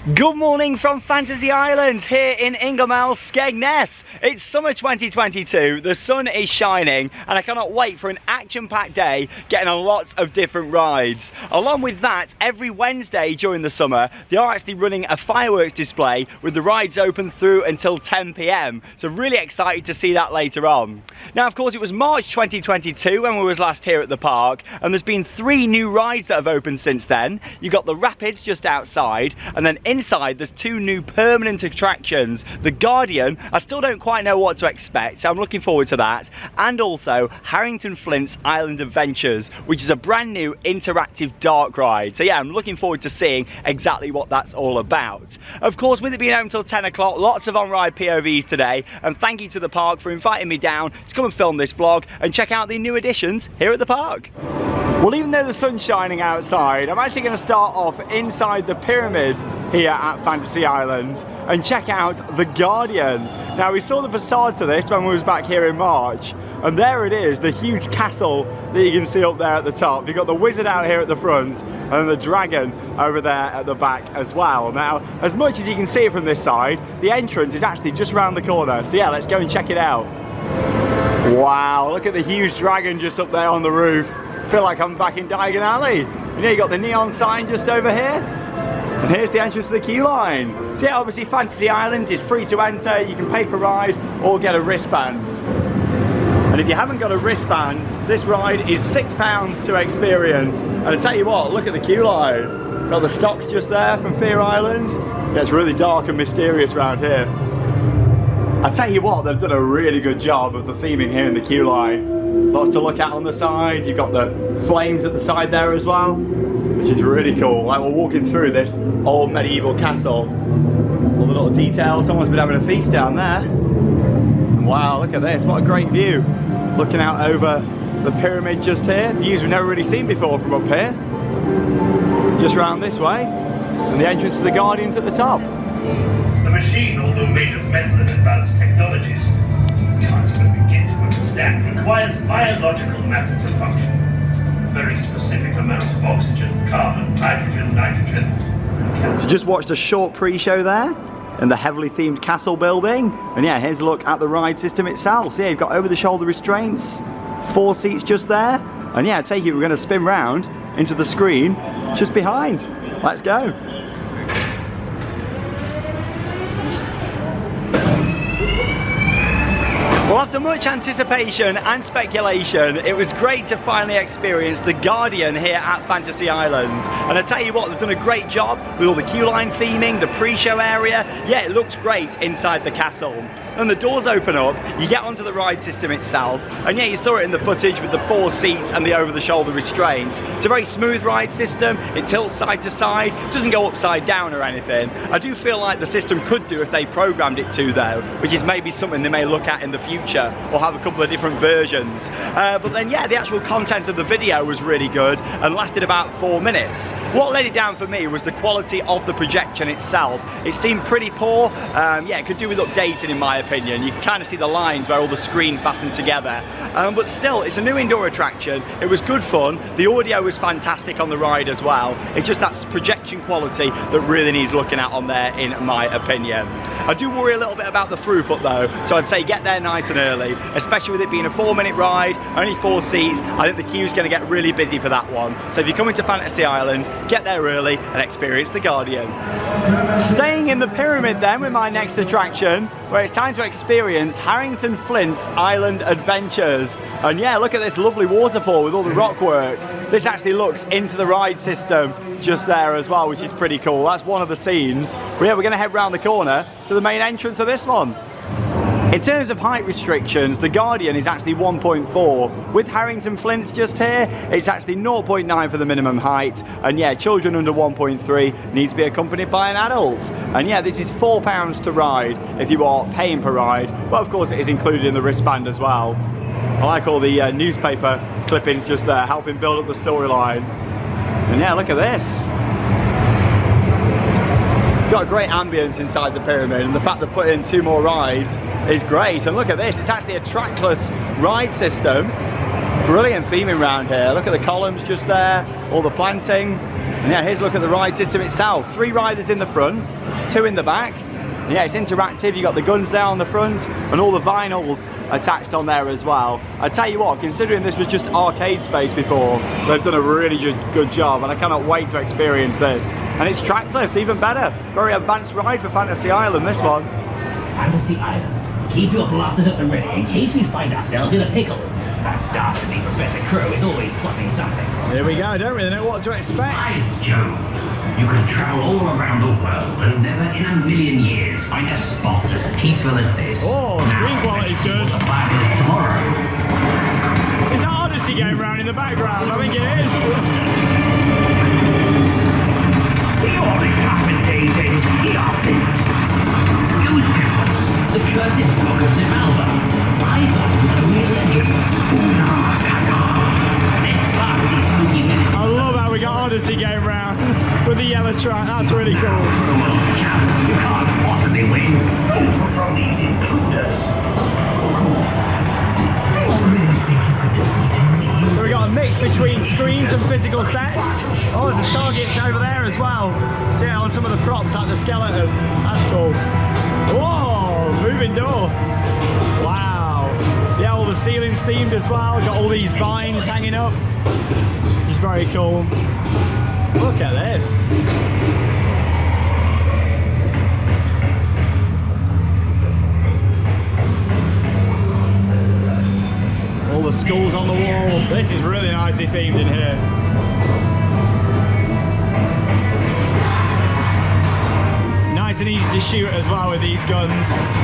Good morning from Fantasy Island here in Ingermell, Skegness. It's summer 2022, the sun is shining and I cannot wait for an action-packed day getting on lots of different rides. Along with that, every Wednesday during the summer they are actually running a fireworks display with the rides open through until 10 PM. So really excited to see that later on. Now of course it was March 2022 when we was last here at the park, and there's been 3 new rides that have opened since then. You've got the Rapids just outside, and then inside there's 2 new permanent attractions. The Guardian, I still don't quite know what to expect, so I'm looking forward to that, and also Harrington Flint's Island Adventures, which is a brand new interactive dark ride. So yeah, I'm looking forward to seeing exactly what that's all about. Of course, with it being open until 10 o'clock, lots of on-ride POVs today, and thank you to the park for inviting me down to come and film this vlog and check out the new additions here at the park. Well, even though the sun's shining outside, I'm actually going to start off inside the pyramid here at Fantasy Island and check out the Guardian. Now, we saw the facade to this when we was back here in March, and there it is, the huge castle that you can see up there at the top. You've got the wizard out here at the front and the dragon over there at the back as well. Now, as much as you can see it from this side, the entrance is actually just around the corner. So yeah, let's go and check it out. Wow, look at the huge dragon just up there on the roof. I feel like I'm back in Diagon Alley. You know, you got the neon sign just over here, and here's the entrance to the queue line. So yeah, obviously Fantasy Island is free to enter. You can pay per ride or get a wristband. And if you haven't got a wristband, this ride is £6 to experience. And I tell you what, look at the queue line. Got the stocks just there from Fear Island. Yeah, it's really dark and mysterious around here. I tell you what, they've done a really good job of the theming here in the queue line. Lots to look at on the side. You've got the flames at the side there as well, which is really cool. Like, we're walking through this old medieval castle. All the little details. Someone's been having a feast down there. And wow, look at this. What a great view. Looking out over the pyramid just here. Views we've never really seen before from up here. Just round this way. And the entrance to the Guardian's at the top. The machine, although made of metal and advanced technologies, can't even begin to understand, requires biological matter to function. A very specific amount of oxygen, carbon, hydrogen, nitrogen. So just watched a short pre-show there in the heavily themed castle building. And yeah, here's a look at the ride system itself. So yeah, you've got over-the-shoulder restraints, 4 seats just there. And yeah, I take it we're going to spin round into the screen just behind. Let's go. Well, after much anticipation and speculation, it was great to finally experience the Guardian here at Fantasy Island. And I tell you what, they've done a great job with all the queue line theming, the pre-show area. Yeah, it looks great inside the castle. And the doors open up, you get onto the ride system itself, and yeah, you saw it in the footage with the 4 seats and the over-the-shoulder restraints. It's a very smooth ride system, it tilts side to side, doesn't go upside down or anything. I do feel like the system could do if they programmed it to though, which is maybe something they may look at in the future, or have a couple of different versions. But then yeah, the actual content of the video was really good and lasted about 4 minutes. What let it down for me was the quality of the projection itself. It seemed pretty poor. Yeah, it could do with updating in my opinion. You can kind of see the lines where all the screen fastened together. But still, it's a new indoor attraction. It was good fun. The audio was fantastic on the ride as well. It's just that projection quality that really needs looking at on there in my opinion. I do worry a little bit about the throughput though, so I'd say get there nice and early, especially with it being a 4-minute ride, only 4 seats. I think the queue's going to get really busy for that one. So if you're coming to Fantasy Island, get there early and experience the Guardian. Staying in the pyramid then with my next attraction, where it's time to experience Harrington Flint's Island Adventures. And yeah, look at this lovely waterfall with all the rock work. This actually looks into the ride system just there as well, which is pretty cool. That's one of the scenes. But yeah, we're going to head round the corner to the main entrance of this one. In terms of height restrictions, the Guardian is actually 1.4. With Harrington Flint's just here, it's actually 0.9 for the minimum height. And yeah, children under 1.3 needs to be accompanied by an adult. And yeah, this is £4 to ride if you are paying per ride. But of course it is included in the wristband as well. I like all the newspaper clippings just there, helping build up the storyline. And yeah, look at this. Got a great ambience inside the pyramid, and the fact they've put in 2 more rides is great. And look at this, it's actually a trackless ride system. Brilliant theming around here. Look at the columns just there, all the planting. And yeah, here's a look at the ride system itself. 3 riders in the front, 2 in the back. And yeah, it's interactive. You've got the guns there on the front and all the vinyls attached on there as well. I tell you what, considering this was just arcade space before, they've done a really good job, and I cannot wait to experience this. And it's trackless, even better. Very advanced ride for Fantasy Island, this one. Fantasy Island. Keep your blasters up and ready in case we find ourselves in a pickle. That dastardly Professor Crow is always plotting something. Here we go, I don't really know what to expect. By Jove, you can travel all around the world and never in a million years find a spot as peaceful as this. Oh, screen quality's good. The plan is tomorrow. Is that Odyssey going round in the background? I think it is. You are incapacitated. You are Flint. Use pimples. The cursed book of Zimalva. I thought it was only a legend. I love how we got Odyssey going round with the yellow track. That's really cool. You can't possibly win. From these intruders. So we got a mix between screens and physical sets. Oh, there's a target over there as well. See on some of the props like the skeleton. That's cool. Whoa, moving door. Wow. Yeah, all the ceilings themed as well. Got all these vines hanging up. It's very cool. Look at this. All the skulls on the wall. This is really nicely themed in here. Nice and easy to shoot as well with these guns.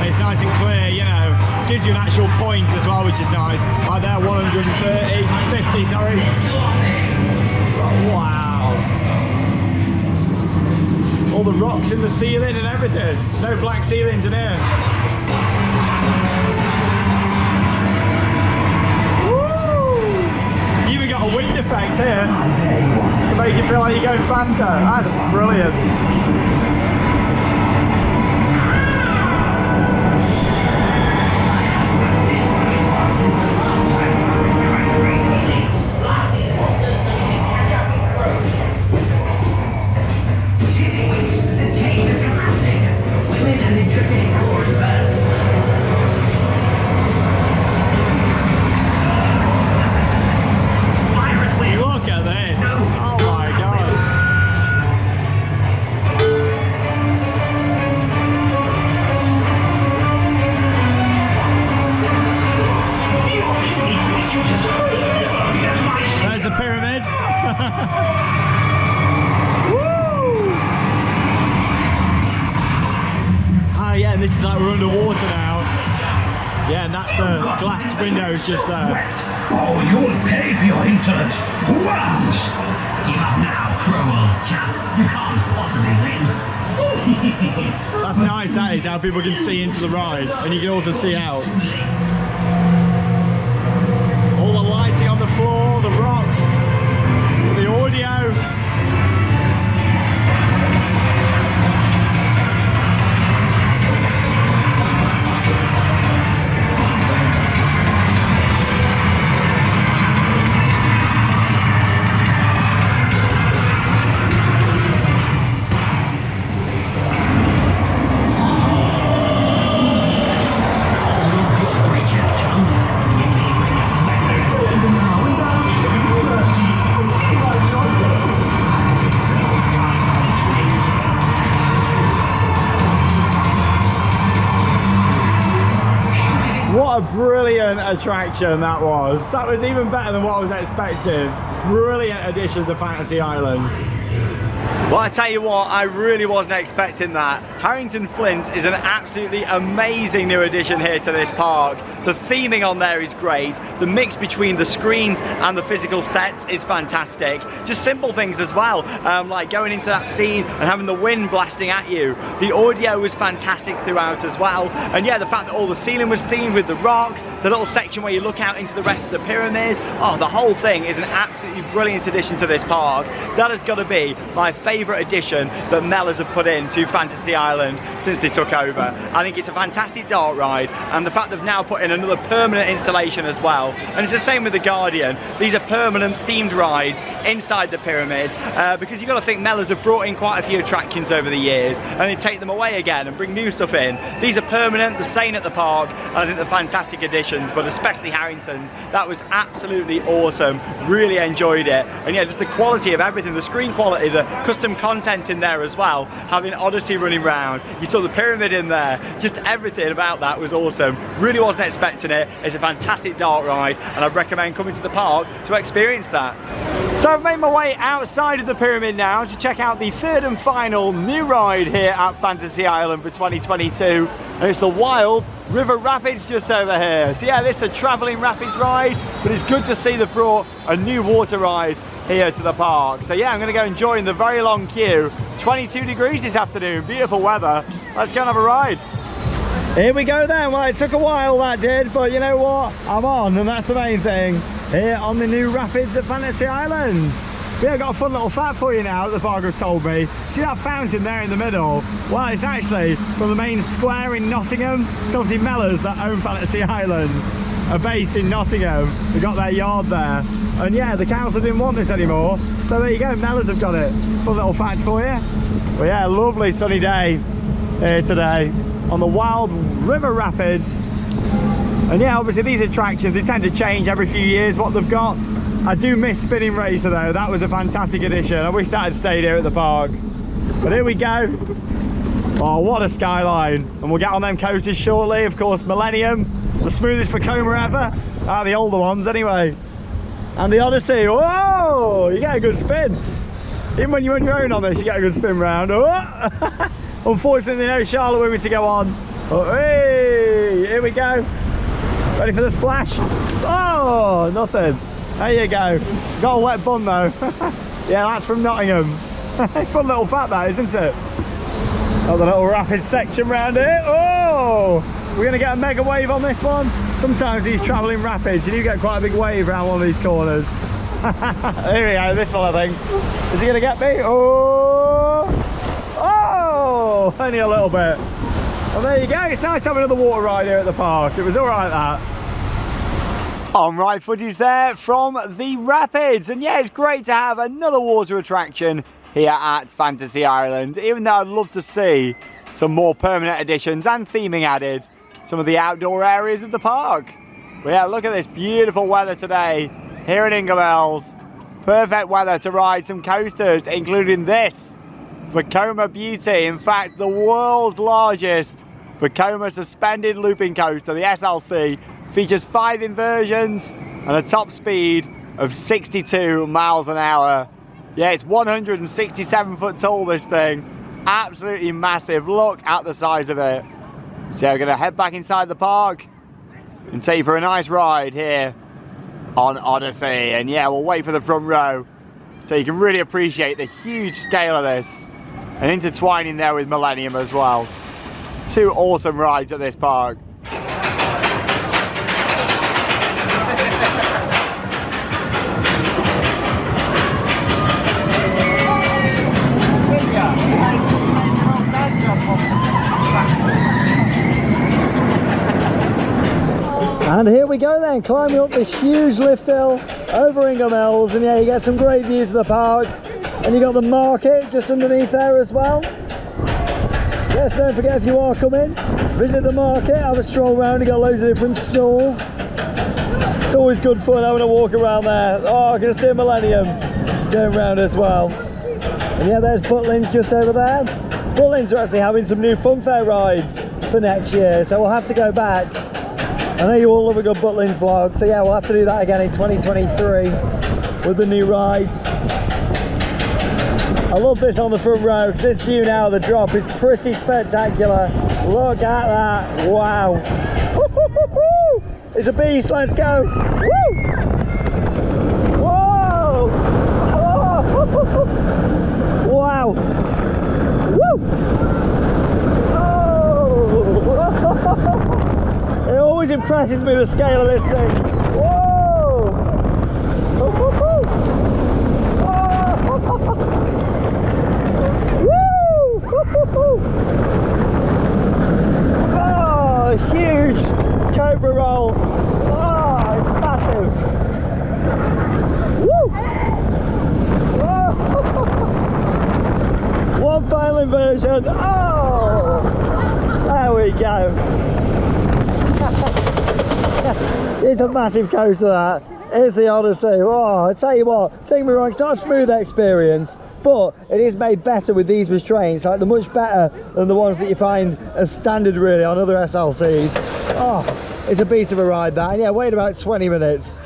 It's nice and clear, you know. Gives you an actual point as well, which is nice. Right there, 50, sorry. Wow. All the rocks in the ceiling and everything. No black ceilings in here. Woo! You even got a wind effect here to make you feel like you're going faster. That's brilliant. This is like we're underwater now. Yeah, and that's the glass windows just there. Oh, you'll pay for your insolence once. Give up now, cruel chap. You can't possibly win. That's nice, that is, how people can see into the ride, and you can also see out. All the lighting on the floor, the rocks, the audio. What a brilliant attraction that was. That was even better than what I was expecting. Brilliant addition to Fantasy Island. Well, I tell you what, I really wasn't expecting that. Harrington Flint is an absolutely amazing new addition here to this park. The theming on there is great. The mix between the screens and the physical sets is fantastic. Just simple things as well, like going into that scene and having the wind blasting at you. The audio was fantastic throughout as well. And yeah, the fact that all the ceiling was themed with the rocks, the little section where you look out into the rest of the pyramids. Oh, the whole thing is an absolutely brilliant addition to this park. That has got to be my favourite favourite addition that Mellors have put in to Fantasy Island since they took over. I think it's a fantastic dark ride, and the fact they've now put in another permanent installation as well. And it's the same with the Guardian. These are permanent themed rides inside the pyramid, because you've got to think Mellors have brought in quite a few attractions over the years, and they take them away again and bring new stuff in. These are permanent, they're staying at the park, and I think they're fantastic additions, but especially Harrington's. That was absolutely awesome, really enjoyed it. And yeah, just the quality of everything, the screen quality, the custom content in there as well, having Odyssey running around, you saw the pyramid in there, just everything about that was awesome. Really wasn't expecting it. It's a fantastic dark ride, and I'd recommend coming to the park to experience that. So I've made my way outside of the pyramid now to check out the third and final new ride here at Fantasy Island for 2022, and it's the Wild River Rapids just over here. So yeah, this is a travelling rapids ride, but it's good to see they've brought a new water ride here to the park. So yeah, I'm going to go and join the very long queue. 22 degrees this afternoon, beautiful weather. Let's go and have a ride. Here we go then. Well, it took a while, that did, but you know what? I'm on, and that's the main thing. Here on the new rapids at Fantasy Island. Yeah, I've got a fun little fact for you now that the park have told me. See that fountain there in the middle? Well, it's actually from the main square in Nottingham. It's obviously Mellors that own Fantasy Island are based in Nottingham. They've got their yard there. And yeah, the council didn't want this anymore. So there you go, Mellors have got it. Fun little fact for you. Well yeah, lovely sunny day here today on the Wild River Rapids. And yeah, obviously these attractions, they tend to change every few years what they've got. I do miss Spinning Racer though, that was a fantastic addition. I wish that had stayed here at the park. But here we go. Oh, what a skyline. And we'll get on them coasters shortly. Of course, Millennium, the smoothest Vekoma ever. The older ones anyway. And the Odyssey, whoa, you get a good spin. Even when you're on your own on this, you get a good spin round. Oh. Unfortunately, no Charlotte with me to go on. Oh, hey, here we go. Ready for the splash? Oh, nothing. There you go. Got a wet bum though. Yeah, that's from Nottingham. Fun little fact that, isn't it? Got the little rapid section round here. Oh, we're going to get a mega wave on this one. Sometimes these travelling rapids, you do get quite a big wave around one of these corners. Here we go, this one I think. Is he going to get me? Oh, oh, only a little bit. Well, there you go. It's nice having another water ride here at the park. It was all right, that. On-ride footage there from the rapids, and yeah, it's great to have another water attraction here at Fantasy Island, even though I'd love to see some more permanent additions and theming added some of the outdoor areas of the park. But yeah, look at this beautiful weather today here in Ingomells. Perfect weather to ride some coasters, including this Vekoma Beauty. In fact, the world's largest Vekoma suspended looping coaster, the SLC, features 5 inversions and a top speed of 62 miles an hour. Yeah, it's 167 foot tall, this thing. Absolutely massive. Look at the size of it. So we're going to head back inside the park and take you for a nice ride here on Odyssey. And yeah, we'll wait for the front row so you can really appreciate the huge scale of this, and intertwining there with Millennium as well. 2 awesome rides at this park. And here we go then, climbing up this huge lift hill over Ingomells, and yeah, you get some great views of the park, and you got the market just underneath there as well. Yes, don't forget, if you are coming, visit the market, have a stroll around. You got loads of different stalls. It's always good fun having a walk around there. Oh, I can see Millennium going around as well. And yeah, there's Butlins just over there. Butlins are actually having some new funfair rides for next year, so we'll have to go back. I know you all love a good Butlins vlog, so yeah, we'll have to do that again in 2023 with the new rides. I love this on the front row because this view now of the drop is pretty spectacular. Look at that, wow. It's a beast, let's go. Woo! Whoa! Oh! Wow! Woo! Oh! It always impresses me, the scale of this thing. Whoa! Cobra roll. Oh, it's massive. Woo! Whoa. One final inversion. Oh, there we go. It's a massive coaster, that. Here's the Odyssey. Oh, I tell you what, don't get me wrong, it's not a smooth experience, but it is made better with these restraints. Like, they're much better than the ones that you find as standard really on other SLTs. Oh, it's a beast of a ride, that. And yeah, wait about 20 minutes.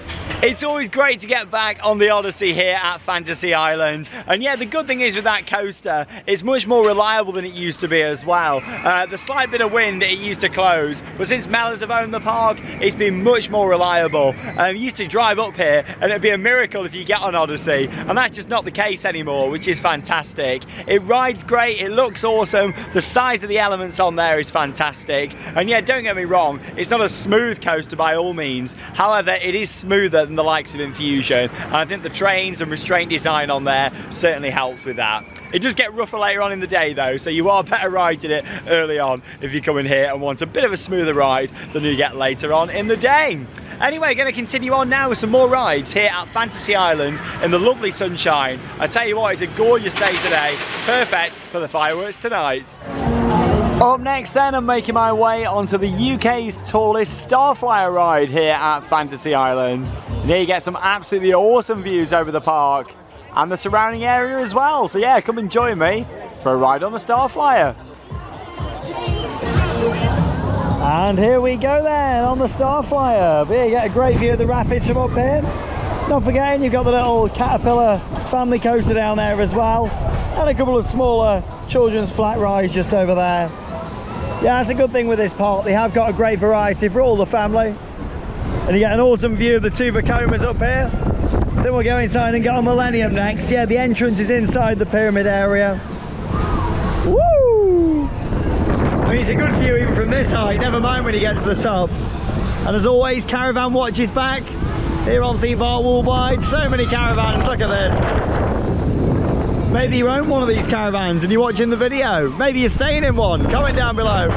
It's always great to get back on the Odyssey here at Fantasy Island, and yeah, the good thing is with that coaster, it's much more reliable than it used to be as well. The slight bit of wind, it used to close, but since Mellors have owned the park, it's been much more reliable. You used to drive up here and it'd be a miracle if you get on Odyssey, and that's just not the case anymore, which is fantastic. It rides great, it looks awesome, the size of the elements on there is fantastic, and yeah, don't get me wrong, it's not a smooth coaster by all means, however, it is smoother than the likes of Infusion, and I think the trains and restraint design on there certainly helps with that. It does get rougher later on in the day though, so you are better riding it early on if you come in here and want a bit of a smoother ride than you get later on in the day. Anyway, going to continue on now with some more rides here at Fantasy Island in the lovely sunshine. I tell you what, it's a gorgeous day today, perfect for the fireworks tonight. Up next then, I'm making my way onto the UK's tallest Starflyer ride here at Fantasy Island. And here you get some absolutely awesome views over the park and the surrounding area as well. So yeah, come and join me for a ride on the Starflyer. And here we go then on the Starflyer. Here you get a great view of the rapids from up here. Not forgetting you've got the little Caterpillar family coaster down there as well, and a couple of smaller children's flat rides just over there. Yeah, that's a good thing with this park, they have got a great variety for all the family. And you get an awesome view of the two Vacomas up here. Then we'll go inside and get on Millennium next. Yeah, the entrance is inside the pyramid area. Woo! I mean, it's a good view even from this height, never mind when you get to the top. And as always, caravan watches back here on Theme Park Woolwide. So many caravans, look at this. Maybe you own one of these caravans and you're watching the video. Maybe you're staying in one. Comment down below.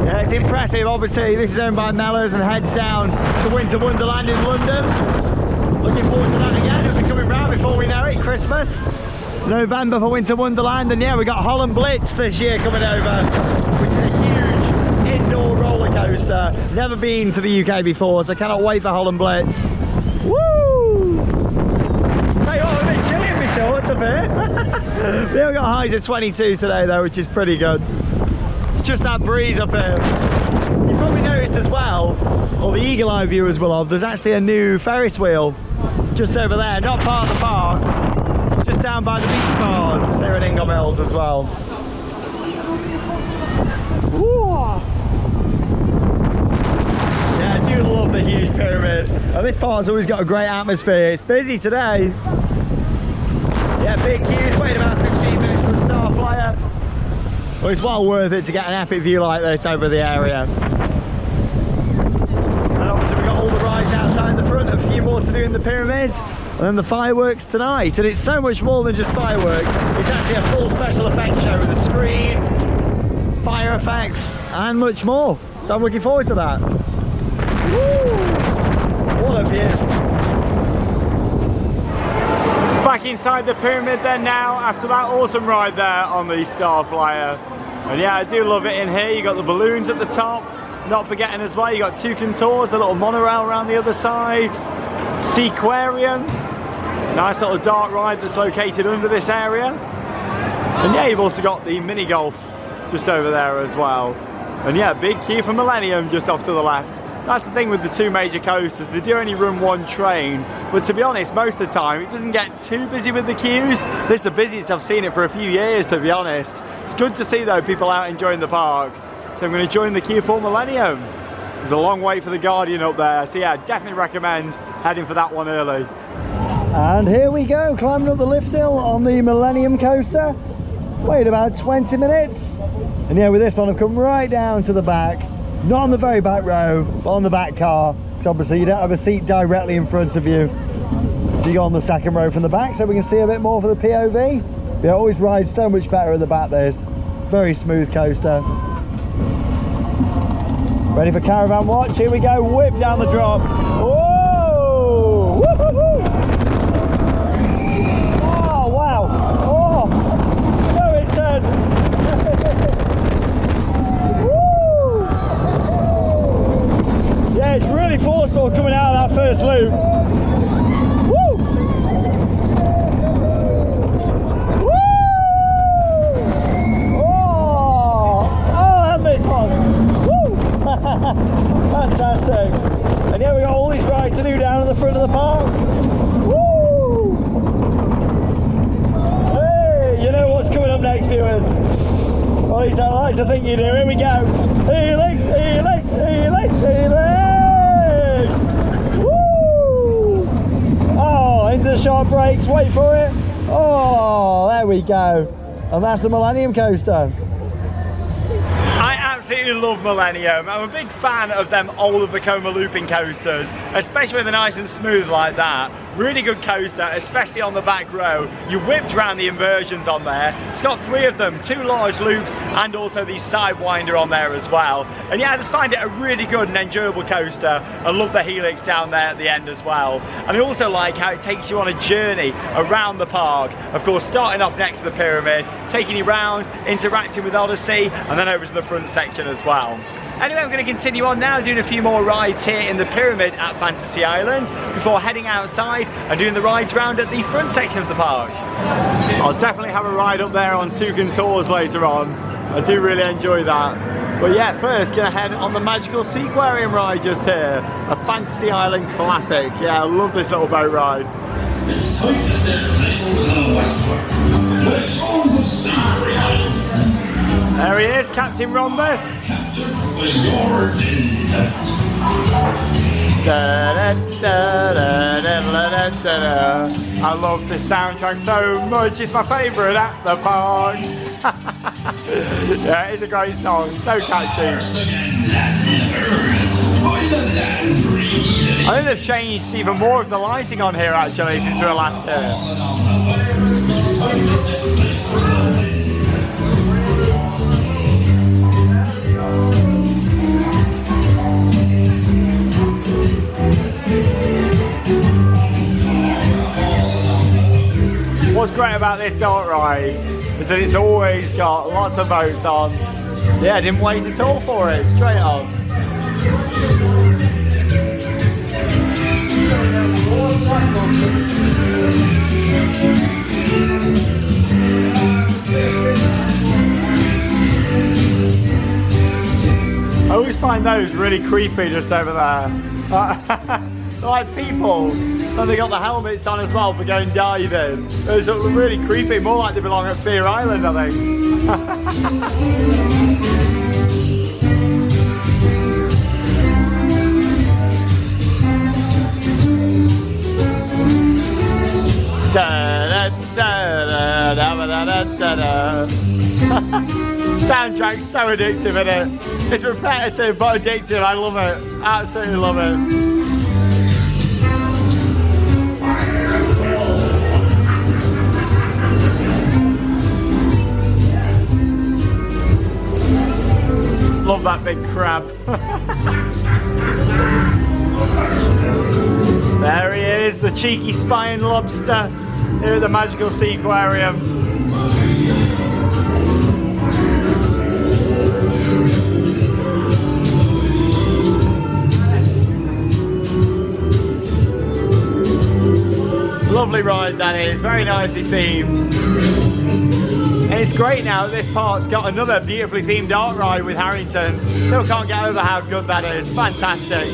Yeah, it's impressive. Obviously, this is owned by Mellors and heads down to Winter Wonderland in London. Looking forward to that again. It'll be coming round before we know it. Christmas, November for Winter Wonderland. And yeah, we got Holland Blitz this year coming over, which is a huge indoor roller coaster. Never been to the UK before, so I cannot wait for Holland Blitz. Woo! Tell you what, I'm a bit chilly in my shorts up here. We have got highs of 22 today though, which is pretty good. It's just that breeze up here. You probably noticed as well, or the eagle eye viewers will have, there's actually a new Ferris wheel just over there, not part of the park, just down by the beach bars here at Ingham Hills as well. Woo! Yeah, I do love the huge pyramid. And this part's always got a great atmosphere. It's busy today. Yeah, big queues, wait about 15 minutes for a Starflyer. Well, it's well worth it to get an epic view like this over the area. And obviously we've got all the rides outside the front, a few more to do in the pyramids, and then the fireworks tonight. And it's so much more than just fireworks. It's actually a full special effects show with a screen, fire effects, and much more. So I'm looking forward to that. Woo! What a view. Back inside the pyramid then now, after that awesome ride there on the Starflyer. And yeah, I do love it in here. You got the balloons at the top, not forgetting as well, you got two contours, the little monorail around the other side, Seaquarium, nice little dark ride that's located under this area. And yeah, you've also got the mini golf just over there as well. And yeah, big queue for Millennium just off to the left. That's the thing with the two major coasters, they do only run one train, but to be honest, most of the time it doesn't get too busy with the queues. This is the busiest I've seen it for a few years, to be honest. It's good to see though people out enjoying the park. So I'm going to join the queue for Millennium. There's a long wait for the Guardian up there, so yeah, definitely recommend heading for that one early. And here we go, climbing up the lift hill on the Millennium coaster. Wait about 20 minutes. And yeah, with this one I've come right down to the back. Not on the very back row, but on the back car, because obviously you don't have a seat directly in front of you. So you go on the second row from the back, so we can see a bit more for the POV. But it always rides so much better at the back, this. Very smooth coaster. Ready for caravan watch? Here we go, whip down the drop. Whoa! Woo-hoo-hoo! Oh, wow! Oh, so intense! Woo! Yeah, it's really forceful coming out of that first loop. Woo! Woo! Oh, and this one. Fantastic. And yeah, we got all these rides to do down at the front of the park. Woo! Hey, you know what's coming up next, viewers? Well, at least I like to think you do. Here we go. Helix, helix, helix, helix! Woo! Oh, into the sharp brakes, wait for it. Oh, there we go. And that's the Millennium coaster. I absolutely love Millennium. I'm a big fan of them old Vekoma looping coasters, especially when they're nice and smooth like that. Really good coaster, especially on the back row. You whipped around the inversions on there. It's got 3 of them, 2 large loops and also the sidewinder on there as well. And yeah, I just find it a really good and enjoyable coaster. I love the helix down there at the end as well. And I also like how it takes you on a journey around the park. Of course, starting off next to the pyramid, taking you round, interacting with Odyssey, and then over to the front section as well. Anyway, I'm going to continue on now, doing a few more rides here in the pyramid at Fantasy Island before heading outside and doing the rides round at the front section of the park. I'll definitely have a ride up there on Toucan Tours later on. I do really enjoy that. But yeah, first gonna head on the Magical Seaquarium ride just here. A Fantasy Island classic. Yeah, I love this little boat ride. It's time to set sail to the westward. The shores of Seabury Island. There he is, Captain Rhombus. Captain with your intent. I love this soundtrack so much, it's my favourite at the park. Yeah, it's a great song, so catchy. I think they've changed even more of the lighting on here actually since we were last here. What's great about this dark ride is that it's always got lots of boats on. Yeah, I didn't wait at all for it, straight on. I always find those really creepy just over there. Like people, and they got the helmets on as well for going diving. It's really creepy, more like they belong at Fear Island, I think. Soundtrack's so addictive, isn't it? It's repetitive but addictive, I love it. Absolutely love it. Love that big crab. There he is, the cheeky spine lobster here at the Magical Seaquarium. Lovely ride that is, very nicely themed. And it's great now that this park's got another beautifully themed art ride with Harrington. Still can't get over how good that is, fantastic.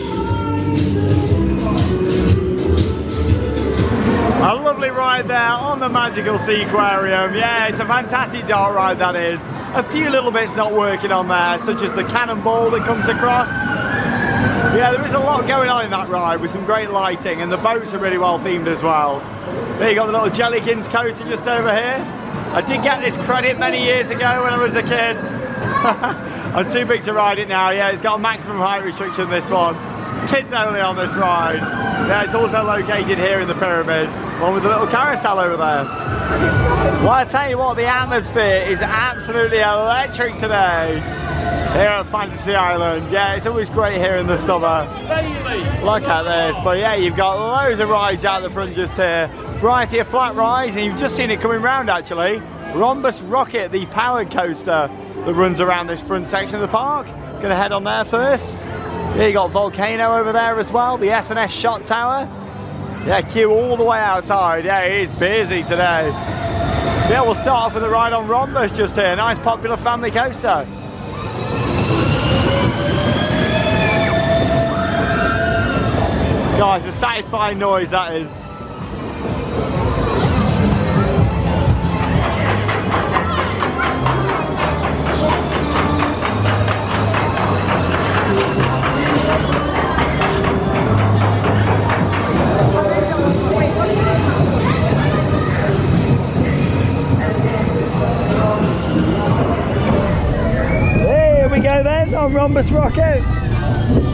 A lovely ride there on the Magical Seaquarium. Yeah, it's a fantastic dart ride that is. A few little bits not working on there, such as the cannonball that comes across. Yeah, there is a lot going on in that ride with some great lighting, and the boats are really well themed as well. There you got the little Jellykins coaster just over here. I did get this credit many years ago when I was a kid. I'm too big to ride it now. Yeah, it's got a maximum height restriction, this one. Kids only on this ride. Yeah, it's also located here in the pyramid. Along with the little carousel over there. Well, I tell you what, the atmosphere is absolutely electric today here at Fantasy Island. Yeah, it's always great here in the summer. Look at this. But yeah, you've got loads of rides out the front just here. Variety of flat rides, and you've just seen it coming round actually. Rhombus Rocket, the powered coaster that runs around this front section of the park. Gonna head on there first. Yeah, you got Volcano over there as well, the S&S Shot Tower. Yeah, queue all the way outside. Yeah, it is busy today. Yeah, we'll start off with a ride on Rhombus just here. Nice popular family coaster. Guys, a satisfying noise that is. Here we go then on Rhombus Rocket.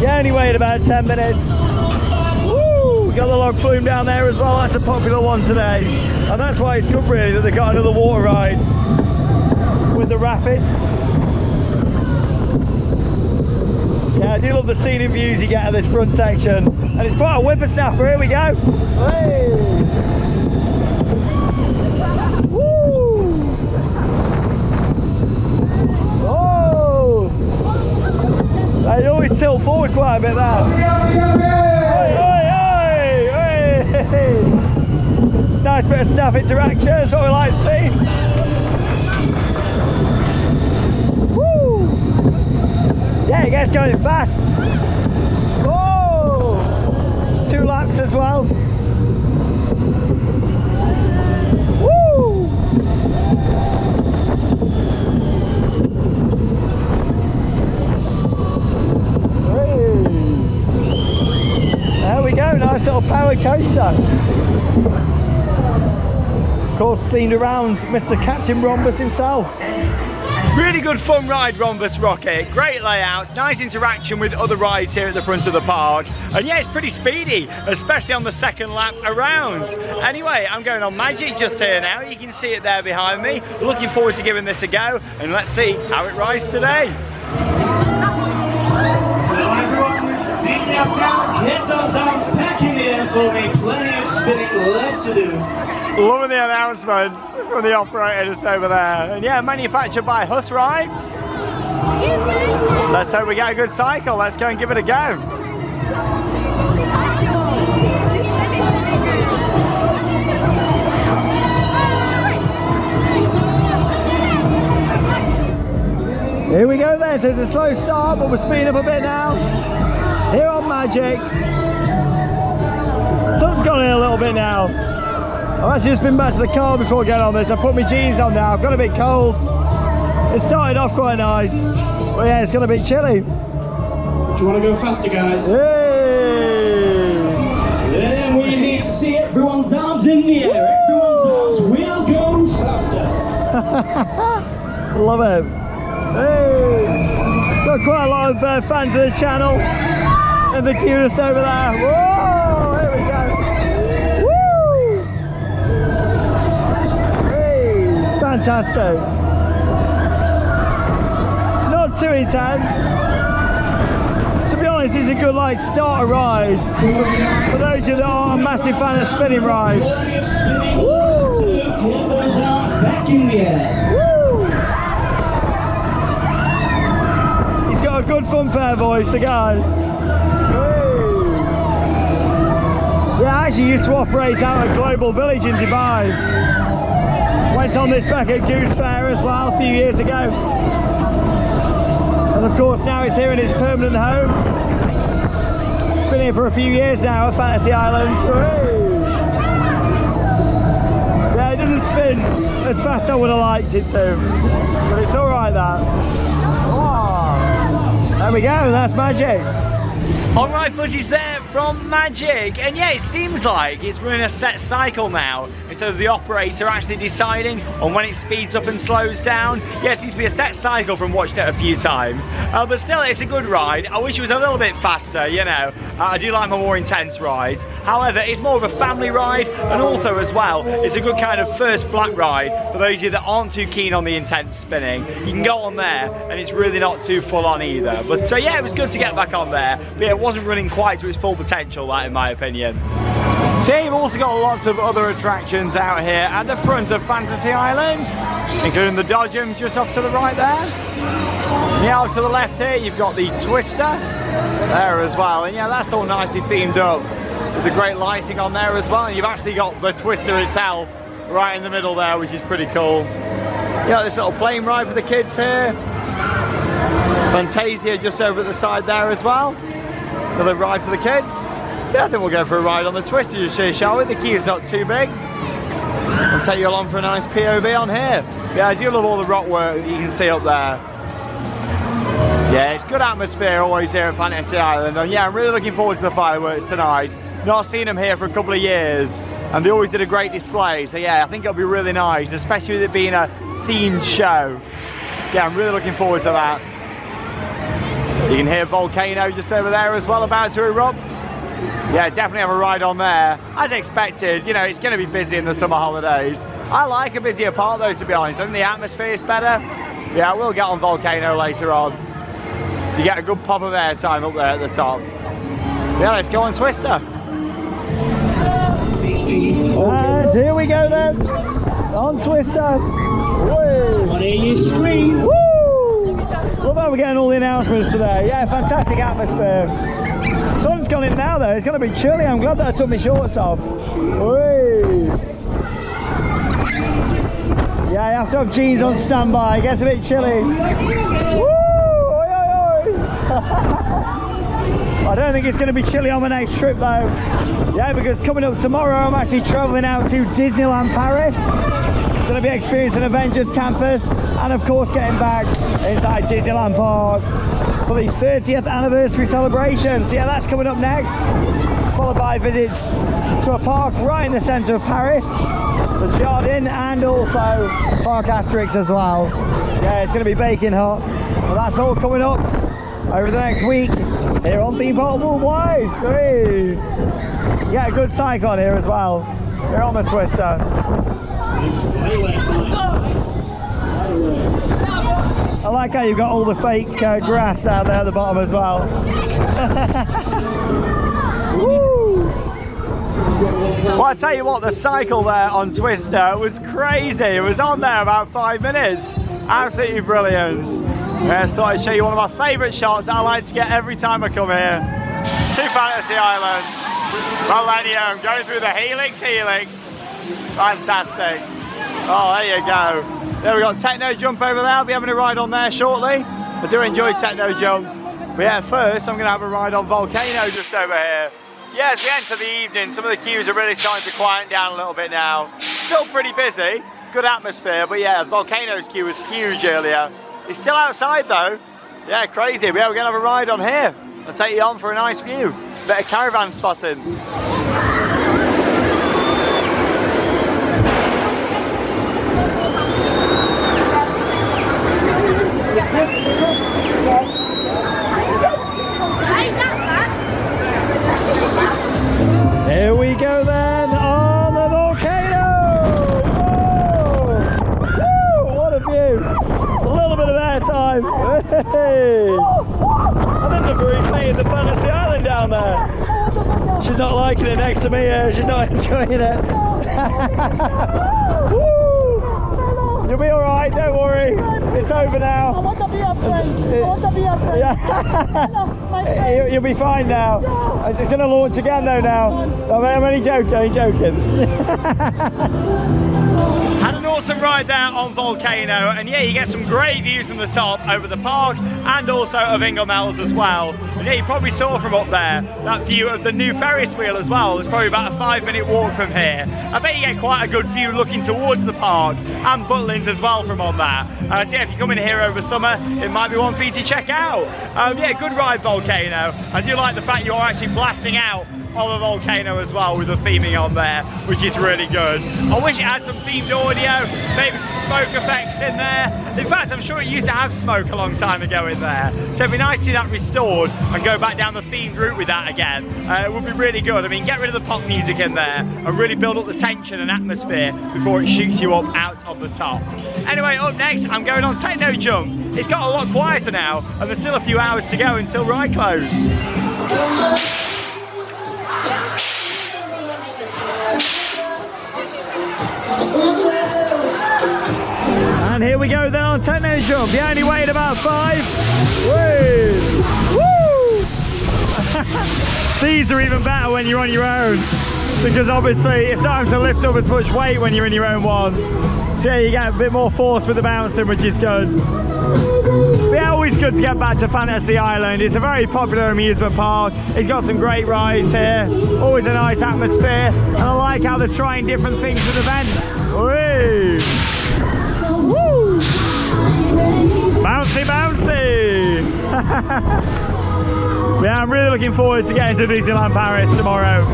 You only wait about 10 minutes. Woo! Got the log flume down there as well. That's a popular one today, and that's why it's good really that they got another water ride with the rapids. Yeah, I do love the scenic views you get at this front section, and it's quite a whippersnapper. Here we go. Hey! Woo! Oh! They always tilt forward quite a bit there. Nice bit of staff interaction, that's what we like to see. Woo! Yeah, it gets going fast. Oh! 2 laps as well. Woo! Hey. There we go, nice little powered coaster. Of course, themed around Mr. Captain Rhombus himself. Really good fun ride, Rhombus Rocket. Great layouts, nice interaction with other rides here at the front of the park. And yeah, it's pretty speedy, especially on the second lap around. Anyway, I'm going on Magic just here now. You can see it there behind me. Looking forward to giving this a go, and let's see how it rides today. Now everyone, speed up now. Get those arms back in the air for me. Plenty of spinning left to do. Loving the announcements from the operator just over there. And yeah, manufactured by Huss Rides. Let's hope we get a good cycle. Let's go and give it a go. Here we go then, so it's a slow start, but we're speeding up a bit now. Here on Magic. Sun's gone in a little bit now. I've actually just been back to the car before getting on this. I put my jeans on now, I've got a bit cold. It started off quite nice, but yeah, it's going to be chilly. Do you want to go faster, guys? Hey! Then we need to see everyone's arms in the air. Everyone's arms will go faster. Love it. Hey! Got quite a lot of fans of the channel and the cutest over there. Whoa! Here we go. Fantastic. Not too intense. To be honest, it's a good like starter ride. For those of you that aren't a massive fan of spinning rides. Woo! Get those arms back in the air. Woo! He's got a good funfair voice, the guy. Woo! Yeah, I actually used to operate out at Global Village in Dubai. Went on this back at Goose Fair as well a few years ago. And of course now it's here in its permanent home. Been here for a few years now at Fantasy Island. Yeah, it doesn't spin as fast as I would have liked it to. But it's alright that. Oh, there we go, that's Magic. Alright, footage there from Magic, and yeah, it seems like it's running a set cycle now instead of the operator actually deciding on when it speeds up and slows down. Yeah, it seems to be a set cycle from watching it a few times, but still it's a good ride. I wish it was a little bit faster, you know. I do like my more intense rides. However, it's more of a family ride, and also as well, it's a good kind of first flat ride for those of you that aren't too keen on the intense spinning. You can go on there, and it's really not too full on either. But yeah, it was good to get back on there, but yeah, it wasn't running quite to its full potential, that in my opinion. So you've also got lots of other attractions out here at the front of Fantasy Island, including the Dodgems just off to the right there. Yeah, off to the left here, you've got the Twister there as well, and yeah, that's all nicely themed up with the great lighting on there as well. And you've actually got the Twister itself right in the middle there, which is pretty cool. You got this little plane ride for the kids here. Fantasia just over at the side there as well. Another ride for the kids. Yeah, I think we'll go for a ride on the Twister just here, shall we? The queue's not too big. I'll take you along for a nice POV on here. Yeah, I do love all the rock work that you can see up there. Yeah, it's good atmosphere always here at Fantasy Island, and yeah, I'm really looking forward to the fireworks tonight. Not seen them here for a couple of years, and they always did a great display, so yeah, I think it'll be really nice, especially with it being a themed show. So yeah, I'm really looking forward to that. You can hear Volcano just over there as well, about to erupt. Yeah, definitely have a ride on there. As expected, you know, it's going to be busy in the summer holidays. I like a busier part though, to be honest. I think the atmosphere is better. Yeah, we'll get on Volcano later on. So you get a good pop of air time up there at the top. Yeah, let's go on Twister. And here we go then, on Twister. Woo! On your screen. Woo! Love how we're getting all the announcements today. Yeah, fantastic atmosphere. Sun's gone in now though, it's going to be chilly. I'm glad that I took my shorts off. Whee! Yeah, you have to have jeans on standby, it gets a bit chilly. Woo! Oi, oi, oi! I don't think it's going to be chilly on my next trip though. Yeah, because coming up tomorrow I'm actually travelling out to Disneyland Paris. Going to be experiencing Avengers Campus, and of course getting back inside Disneyland Park for the 30th anniversary celebration. So yeah, that's coming up next, followed by visits to a park right in the centre of Paris, the Jardin, and also Parc Asterix as well. Yeah, it's going to be baking hot, but that's all coming up over the next week here on Theme Park Worldwide. Hey. Yeah, a good cyclone here as well. We're on the Twister. I like how you've got all the fake grass down there at the bottom as well. Woo! Well, I tell you what, the cycle there on Twister was crazy. It was on there about 5 minutes. Absolutely brilliant. I just thought I'd show you one of my favourite shots that I like to get every time I come here to Fantasy Island. Millennium, going through the helix. Fantastic. Oh, there you go. There we got Techno Jump over there. I'll be having a ride on there shortly. I do enjoy Techno Jump. But yeah, first I'm going to have a ride on Volcano just over here. Yeah, it's the end of the evening. Some of the queues are really starting to quieten down a little bit now. Still pretty busy. Good atmosphere. But yeah, Volcano's queue was huge earlier. It's still outside though. Yeah, crazy. But yeah, we're going to have a ride on here. I'll take you on for a nice view. Bit of caravan spotting. Here we go then on the volcano! Whoa! Woo! What a view! A little bit of airtime. Hey! I think they're replaying the Fantasy Island down there. She's not liking it next to me, she's not enjoying it. Woo! You'll be alright, don't worry. It's over now. I want to be a friend. I want to be a friend. Yeah. You'll be fine now. It's going to launch again though now. I'm only joking. Had an awesome ride there on Volcano, and yeah, you get some great views from the top over the park and also of Ingelmells as well. And yeah, you probably saw from up there that view of the new Ferris wheel as well. It's probably about a 5-minute walk from here. I bet you get quite a good view looking towards the park and Butlins as well from on there. So yeah, if you come in here over summer, it might be one for you to check out. Yeah, good ride Volcano. I do like the fact you're actually blasting out of a volcano as well with the theming on there, which is really good. I wish it had some themed audio, maybe some smoke effects in there, In fact, I'm sure it used to have smoke a long time ago in there. So it'd be nice to see that restored and go back down the themed route with that again. It would be really good. I mean, get rid of the pop music in there and really build up the tension and atmosphere before it shoots you up out of the top. Anyway, up next, I'm going on Techno Jump. It's got a lot quieter now, and there's still a few hours to go until ride close. And here we go then on Techno Jump. You only weighed about 5. Woo! These are even better when you're on your own, because obviously it's not having to lift up as much weight when you're in your own one. So yeah, you get a bit more force with the bouncing, which is good. But yeah, always good to get back to Fantasy Island. It's a very popular amusement park. It's got some great rides here. Always a nice atmosphere. And I like how they're trying different things with events. Woo! Woo! Bouncy, bouncy! Yeah, I'm really looking forward to getting to Disneyland Paris tomorrow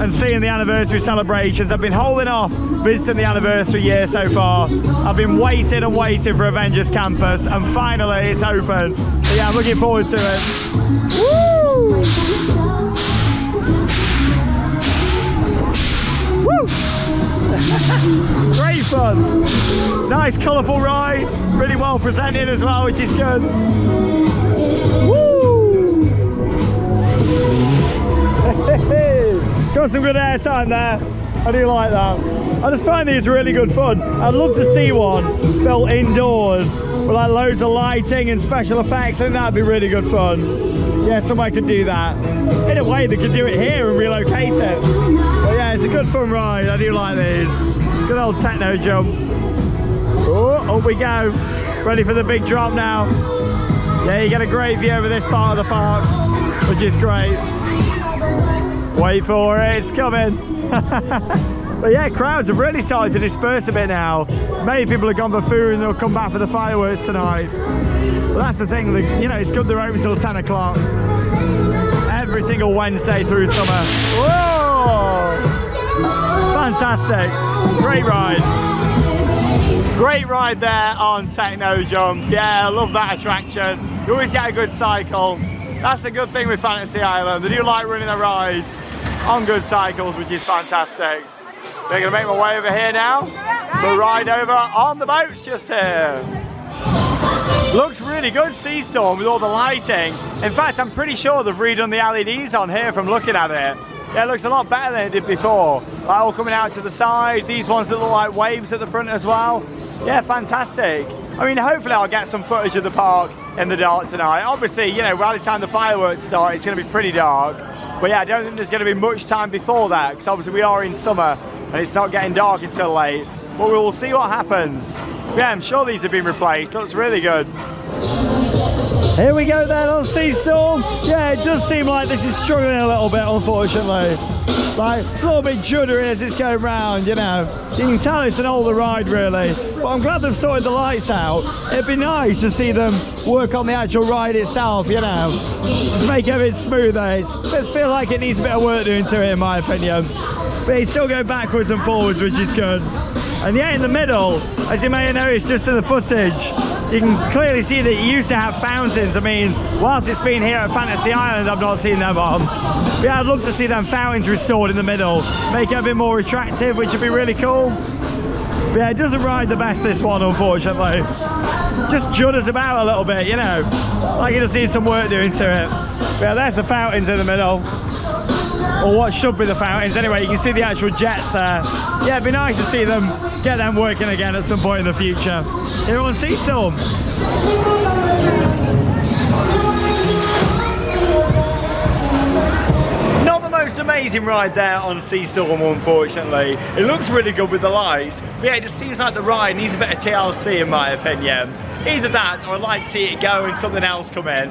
and seeing the anniversary celebrations. I've been holding off visiting the anniversary year so far. I've been waiting and waiting for Avengers Campus, and finally it's open. So yeah, I'm looking forward to it. Woo! Woo! Great fun. Nice colourful ride, really well presented as well, which is good. Woo! Got some good airtime there. I do like that. I just find these really good fun. I'd love to see one built indoors with like loads of lighting and special effects. I think that'd be really good fun. Yeah, somebody could do that. In a way, they could do it here and relocate it. But yeah, it's a good fun ride. I do like these. Good old Techno Jump. Oh, up we go. Ready for the big drop now. Yeah, you get a great view over this part of the park, which is great. Wait for it, it's coming. But yeah, crowds have really started to disperse a bit now. Many people have gone for food and they'll come back for the fireworks tonight. But that's the thing, you know, it's good they're open until 10 o'clock. Every single Wednesday through summer. Whoa! Fantastic. Great ride. Great ride there on Techno Jump. Yeah, I love that attraction. You always get a good cycle. That's the good thing with Fantasy Island. They do like running their rides on good cycles, which is fantastic. They're going to make my way over here now. The ride over on the boats just here. Looks really good, Sea Storm, with all the lighting. In fact, I'm pretty sure they've redone the LEDs on here from looking at it. Yeah, it looks a lot better than it did before. Like all coming out to the side. These ones that look like waves at the front as well. Yeah, fantastic. I mean, hopefully I'll get some footage of the park in the dark tonight. Obviously, you know, by the time the fireworks start, it's going to be pretty dark. But yeah, I don't think there's going to be much time before that, because obviously we are in summer and it's not getting dark until late. But we will see what happens. Yeah, I'm sure these have been replaced. Looks really good. Here we go then on Sea Storm. Yeah, it does seem like this is struggling a little bit, unfortunately. Like, it's a little bit juddery as it's going round, you know. You can tell it's an older ride, really. But I'm glad they've sorted the lights out. It'd be nice to see them work on the actual ride itself, you know. Just make it a bit smoother. It feels like it needs a bit of work doing to it, in my opinion. But it's still going backwards and forwards, which is good. And yeah, in the middle, as you may have noticed just in the footage, you can clearly see that it used to have fountains. I mean, whilst it's been here at Fantasy Island, I've not seen them on. But yeah, I'd love to see them fountains restored in the middle, make it a bit more attractive, which would be really cool. But yeah, it doesn't ride the best, this one, unfortunately. Just judders about a little bit, you know, like it just needs some work doing to it. But yeah, there's the fountains in the middle. Or what should be the fountains. Anyway, you can see the actual jets there. Yeah, it'd be nice to see them, get them working again at some point in the future. Here on Sea Storm. Not the most amazing ride there on Sea Storm, unfortunately. It looks really good with the lights, but yeah, it just seems like the ride needs a bit of TLC in my opinion. Either that, or I'd like to see it go and something else come in.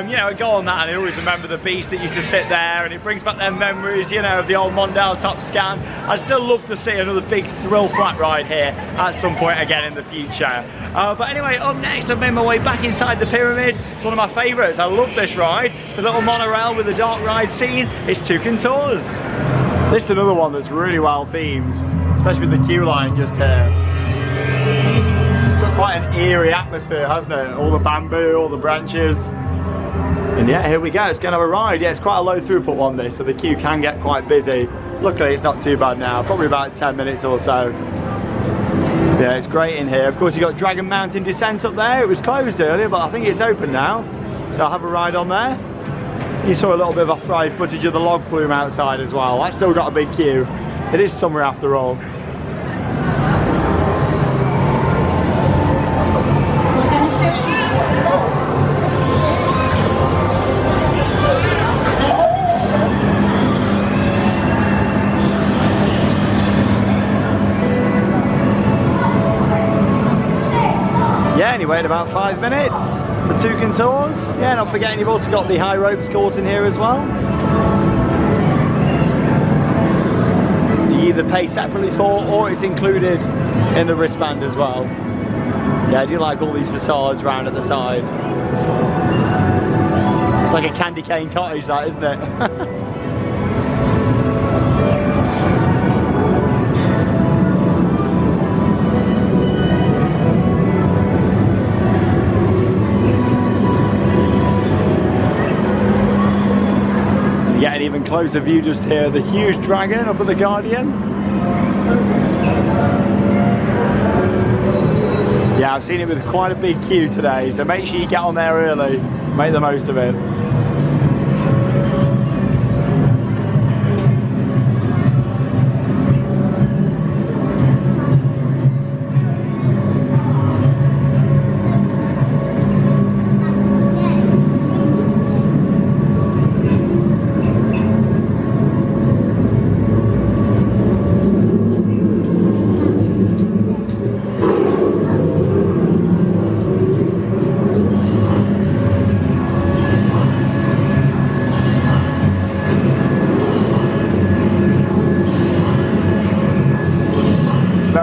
You know, I go on that and I always remember the beast that used to sit there, and it brings back their memories, you know, of the old Mondale Top Scan. I'd still love to see another big thrill flat ride here at some point again in the future. But anyway, up next, I've made my way back inside the pyramid. It's one of my favourites. I love this ride. The little monorail with the dark ride scene. It's Toucan Tours. This is another one that's really well themed, especially with the queue line just here. So quite an eerie atmosphere, hasn't it? All the bamboo, all the branches. And yeah, here we go, it's going to have a ride. Yeah, it's quite a low throughput one this, so the queue can get quite busy. Luckily it's not too bad now, probably about 10 minutes or so. Yeah, it's great in here. Of course you've got Dragon Mountain Descent up there. It was closed earlier, but I think it's open now. So I'll have a ride on there. You saw a little bit of off-ride footage of the log flume outside as well. That's still got a big queue. It is summer after all. Yeah, only wait about 5 minutes for Toucan Tours. Yeah, not forgetting you've also got the high ropes course in here as well. You either pay separately for or it's included in the wristband as well. Yeah, I do like all these facades round at the side. It's like a candy cane cottage, that, isn't it? Get an even closer view just here, the huge dragon up at the Guardian. Yeah, I've seen it with quite a big queue today, so make sure you get on there early, make the most of it.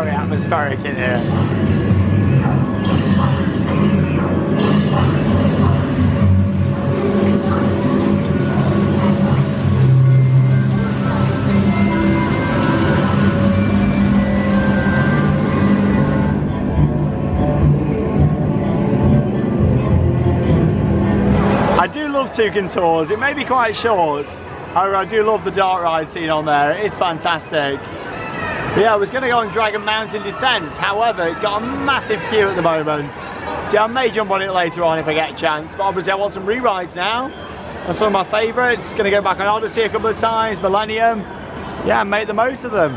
Atmospheric in here. I do love Toucan Tours. It may be quite short, however I do love the dark ride scene on there. It is fantastic. Yeah, I was going to go on Dragon Mountain Descent, however, it's got a massive queue at the moment. So I may jump on it later on if I get a chance, but obviously I want some re-rides now. And some of my favourites, going to go back on Odyssey a couple of times, Millennium. Yeah, make the most of them.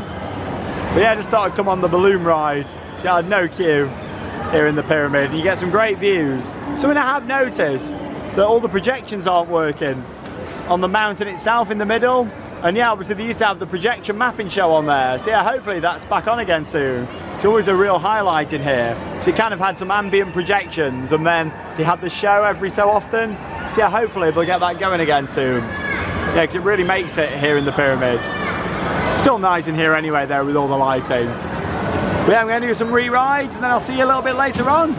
But yeah, I just thought I'd come on the balloon ride. So I had no queue here in the pyramid. And you get some great views. Something I have noticed, that all the projections aren't working on the mountain itself in the middle. And yeah, obviously they used to have the projection mapping show on there. So yeah, hopefully that's back on again soon. It's always a real highlight in here. So it kind of had some ambient projections and then they had the show every so often. So yeah, hopefully they'll get that going again soon. Yeah, because it really makes it here in the pyramid. Still nice in here anyway though with all the lighting. But yeah, I'm going to do some re-rides and then I'll see you a little bit later on.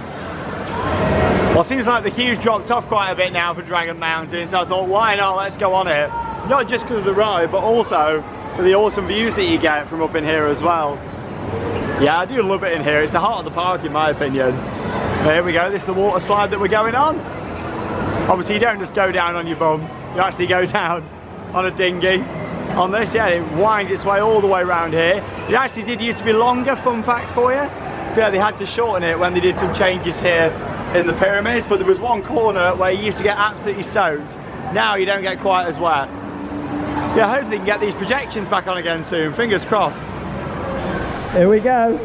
Well, it seems like the queue's dropped off quite a bit now for Dragon Mountain, so I thought, why not, let's go on it. Not just because of the ride, but also for the awesome views that you get from up in here as well. Yeah, I do love it in here. It's the heart of the park in my opinion. But here we go, this is the water slide that we're going on. Obviously you don't just go down on your bum, you actually go down on a dinghy. On this, yeah, it winds its way all the way around here. It actually did used to be longer, fun fact for you. But yeah, they had to shorten it when they did some changes here in the pyramids, but there was one corner where you used to get absolutely soaked. Now you don't get quite as wet. Yeah, hopefully you can get these projections back on again soon, fingers crossed. Here we go.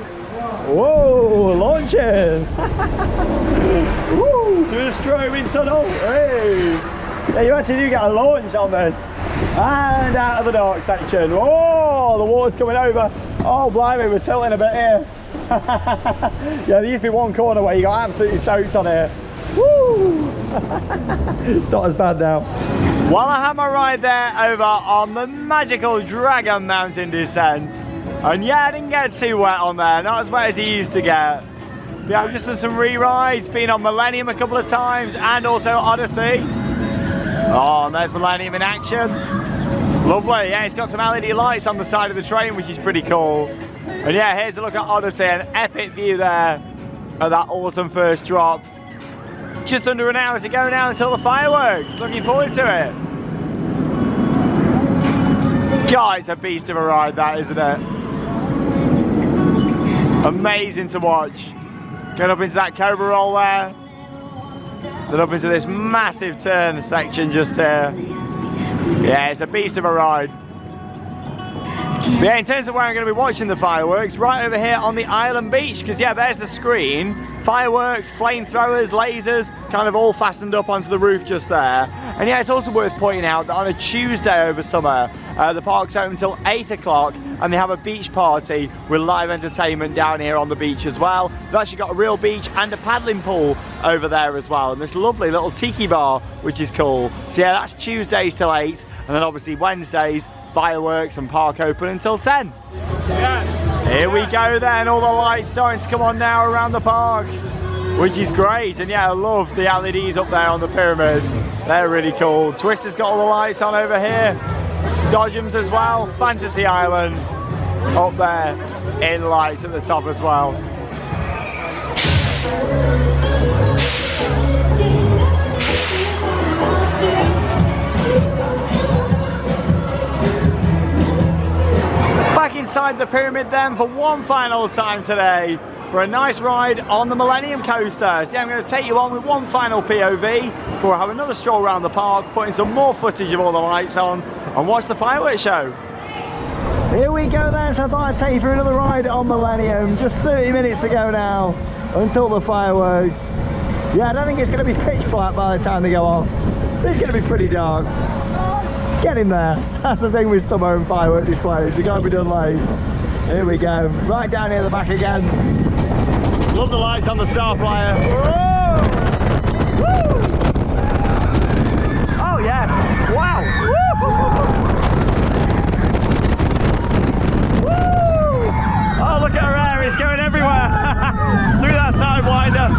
Whoa, launching! Woo, through the strobing tunnel. Hey! Yeah, you actually do get a launch on this. And out of the dark section. Whoa, the water's coming over. Oh, blimey, we're tilting a bit here. Yeah, there used to be one corner where you got absolutely soaked on here. Woo! It's not as bad now. While I had my ride there over on the magical Dragon Mountain Descent, and yeah, I didn't get too wet on there, not as wet as you used to get. But yeah, I've just done some re-rides, been on Millennium a couple of times, and also Odyssey. Oh, and there's Millennium in action. Lovely, yeah, it's got some LED lights on the side of the train, which is pretty cool. And yeah, here's a look at Odyssey, an epic view there at that awesome first drop. Just under an hour to go now until the fireworks. Looking forward to it. God, it's a beast of a ride, that, isn't it? Amazing to watch. Going up into that cobra roll there. Then up into this massive turn section just here. Yeah, it's a beast of a ride. But yeah, in terms of where I'm going to be watching the fireworks, right over here on the island beach, because yeah, there's the screen. Fireworks, flamethrowers, lasers, kind of all fastened up onto the roof just there. And yeah, it's also worth pointing out that on a Tuesday over summer, the park's open until 8 o'clock, and they have a beach party with live entertainment down here on the beach as well. They've actually got a real beach and a paddling pool over there as well, and this lovely little tiki bar, which is cool. So yeah, that's Tuesdays till 8, and then obviously Wednesdays, fireworks and park open until 10. Here we go then, all the lights starting to come on now around the park, which is great. And yeah, I love the LEDs up there on the pyramid. They're really cool. Twister's got all the lights on over here. Dodgems as well. Fantasy Island up there in lights at the top as well. Back inside the pyramid then for one final time today for a nice ride on the Millennium coaster. So yeah, I'm going to take you on with one final POV before I have another stroll around the park, putting some more footage of all the lights on and watch the fireworks show. Here we go then, so I thought I'd take you for another ride on Millennium. Just 30 minutes to go now until the fireworks. Yeah, I don't think it's going to be pitch black by the time they go off. It's going to be pretty dark. It's getting there. That's the thing with summer and firework displays. They've got to be done late. Here we go. Right down here at the back again. Love the lights on the Starflyer. Whoa! Woo! Oh yes! Wow! Woo! Woo! Oh, look at her hair, it's going everywhere! Through that sidewinder.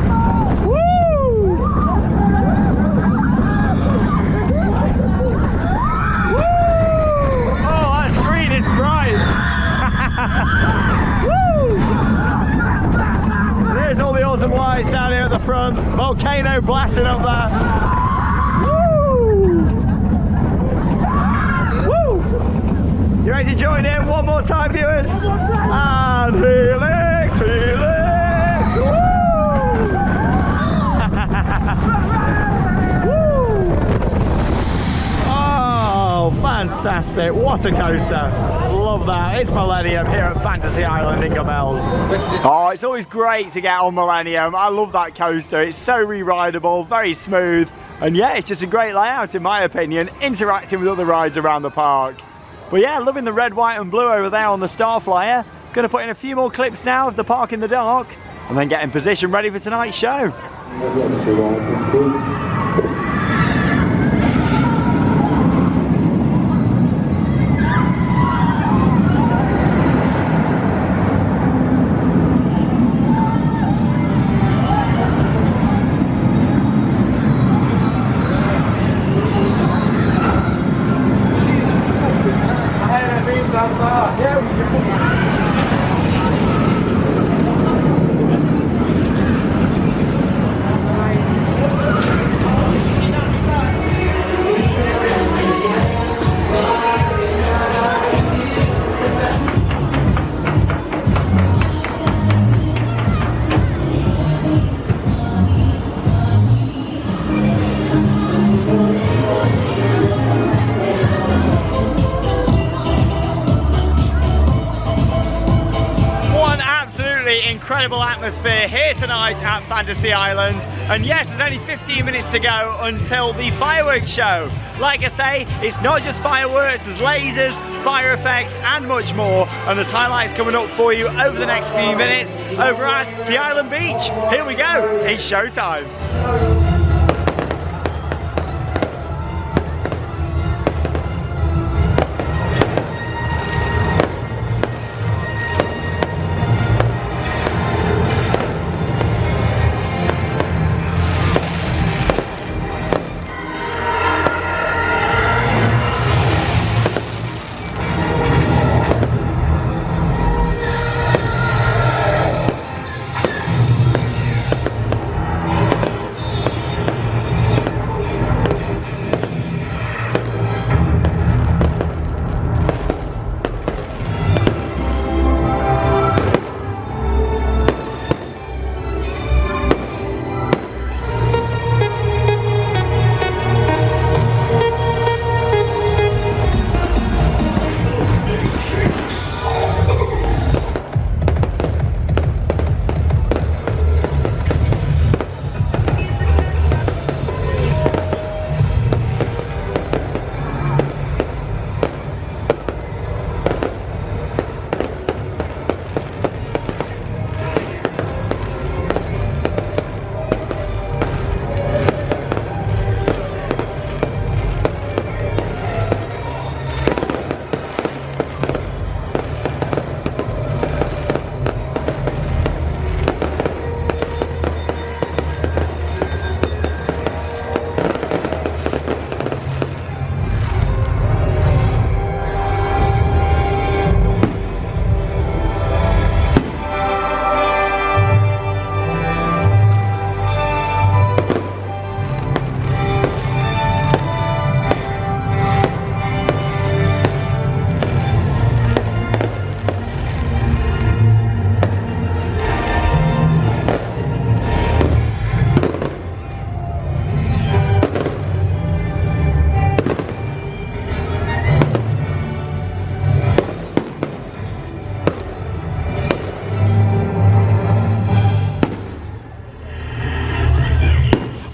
Woo! Woo! Oh, that screen is bright! Woo! There's all the awesome lights down here at the front. Volcano blasting up there. Woo! Woo! You ready to join in one more time, viewers? And Helix, Helix! Woo! Woo! Oh, fantastic. What a coaster. Love that. It's Millennium here at Fantasy Island in Gomels. Oh, it's always great to get on Millennium. I love that coaster. It's so re-rideable, very smooth. And yeah, it's just a great layout in my opinion, interacting with other rides around the park. But yeah, loving the red, white and blue over there on the Starflyer. Gonna put in a few more clips now of the park in the dark and then get in position ready for tonight's show. Incredible atmosphere here tonight at Fantasy Island, and yes, there's only 15 minutes to go until the fireworks show. Like I say, it's not just fireworks, there's lasers, fire effects and much more, and there's highlights coming up for you over the next few minutes over at the Island Beach. Here we go, it's showtime.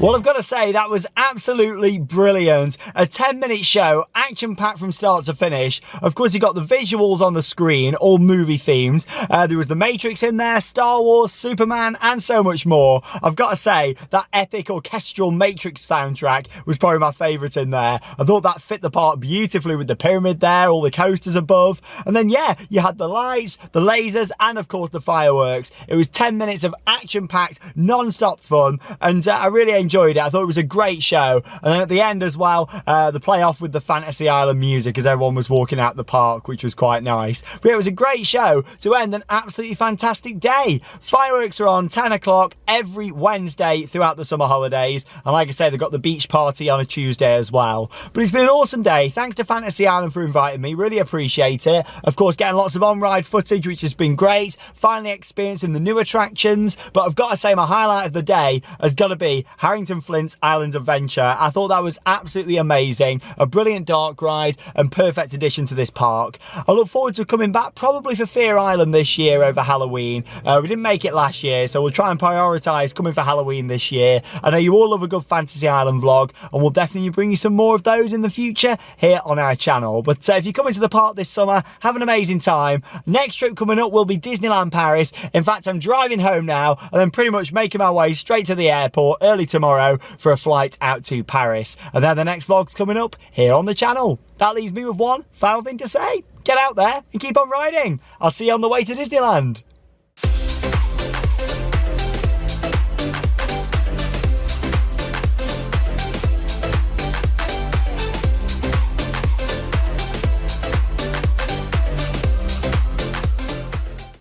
Well, I've got to say, that was absolutely brilliant. A 10-minute show, action-packed from start to finish. Of course, you got the visuals on the screen, all movie themed. There was The Matrix in there, Star Wars, Superman, and so much more. I've got to say, that epic orchestral Matrix soundtrack was probably my favourite in there. I thought that fit the part beautifully with the pyramid there, all the coasters above. And then, yeah, you had the lights, the lasers, and of course the fireworks. It was 10 minutes of action-packed, non-stop fun, and I really enjoyed it. I thought it was a great show. And then at the end as well, the play-off with the Fantasy Island music as everyone was walking out the park, which was quite nice. But yeah, it was a great show to end an absolutely fantastic day. Fireworks are on 10 o'clock every Wednesday throughout the summer holidays. And like I say, they've got the beach party on a Tuesday as well. But it's been an awesome day. Thanks to Fantasy Island for inviting me. Really appreciate it. Of course, getting lots of on-ride footage, which has been great. Finally experiencing the new attractions. But I've got to say, my highlight of the day has got to be Harrington Flint's Island Adventure. I thought that was absolutely amazing. A brilliant dark ride and perfect addition to this park. I look forward to coming back probably for Fear Island this year over Halloween. We didn't make it last year, so we'll try and prioritise coming for Halloween this year. I know you all love a good Fantasy Island vlog, and we'll definitely bring you some more of those in the future here on our channel. But if you come into the park this summer, have an amazing time. Next trip coming up will be Disneyland Paris. In fact, I'm driving home now and then pretty much making my way straight to the airport early tomorrow for a flight out to Paris. And then the next vlog's coming up here on the channel. That leaves me with one final thing to say. Get out there and keep on riding. I'll see you on the way to Disneyland.